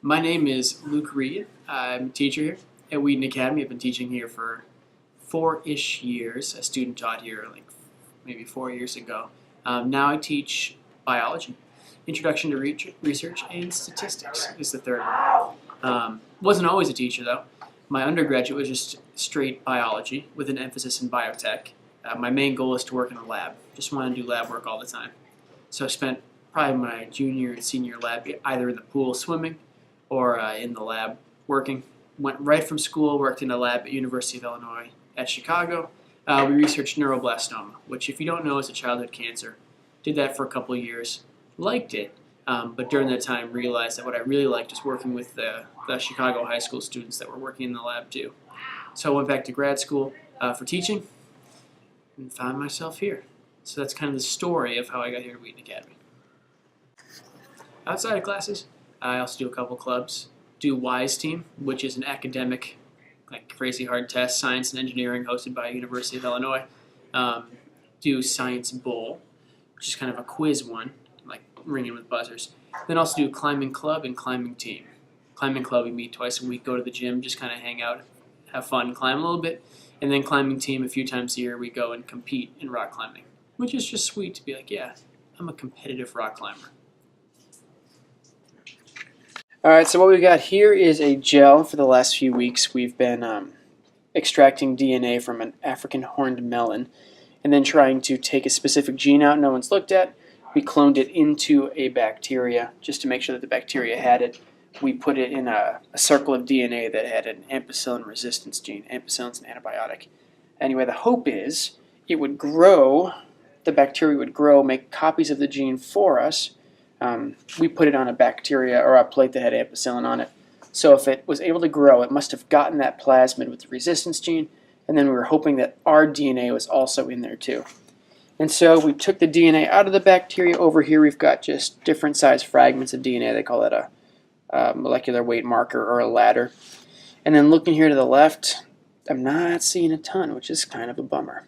My name is Luke Regan. I'm a teacher here at Wheaton Academy. I've been teaching here for 4-ish years. A student taught here like maybe 4 years ago. Now I teach biology. Introduction to Research and Statistics is the third one. Wasn't always a teacher though. My undergraduate was just straight biology with an emphasis in biotech. My main goal is to work in a lab. Just want to do lab work all the time. So I spent probably my junior and senior lab either in the pool swimming or in the lab working. Went right from school, worked in a lab at University of Illinois at Chicago. We researched neuroblastoma, which if you don't know is a childhood cancer. Did that for a couple of years, liked it, but during that time realized that what I really liked was working with the Chicago high school students that were working in the lab too. So I went back to grad school for teaching and found myself here. So that's kind of the story of how I got here at Wheaton Academy. Outside of classes, I also do a couple clubs. Do WISE Team, which is an academic, like crazy hard test, science and engineering hosted by University of Illinois. Do Science Bowl, which is kind of a quiz one, like ringing with buzzers. Then also do Climbing Club and Climbing Team. Climbing Club, we meet twice a week, go to the gym, just kind of hang out, have fun, climb a little bit. And then Climbing Team, a few times a year, we go and compete in rock climbing, which is just sweet to be like, yeah, I'm a competitive rock climber. Alright, so what we've got here is a gel. For the last few weeks we've been extracting DNA from an African horned melon and then trying to take a specific gene out no one's looked at. We cloned it into a bacteria just to make sure that the bacteria had it. We put it in a circle of DNA that had an ampicillin resistance gene. Ampicillin's an antibiotic. Anyway, the hope is it would grow, the bacteria would grow, make copies of the gene for us. We put it on a bacteria or a plate that had ampicillin on it. So if it was able to grow, it must have gotten that plasmid with the resistance gene, and then we were hoping that our DNA was also in there too. And so we took the DNA out of the bacteria. Over here we've got just different size fragments of DNA. They call that a molecular weight marker or a ladder. And then looking here to the left, I'm not seeing a ton, which is kind of a bummer.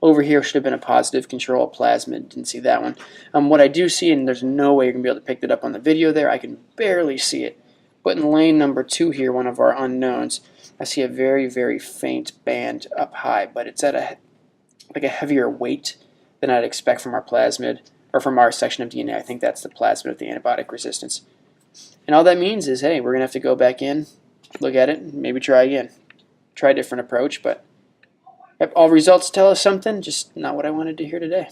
Over here should have been a positive control plasmid. Didn't see that one. What I do see, and there's no way you're going to be able to pick that up on the video there, I can barely see it. But in lane number 2 here, one of our unknowns, I see a very, very faint band up high, but it's at a heavier weight than I'd expect from our plasmid, or from our section of DNA. I think that's the plasmid of the antibiotic resistance. And all that means is, hey, we're going to have to go back in, look at it, and maybe try again. Try a different approach, but all results tell us something, just not what I wanted to hear today.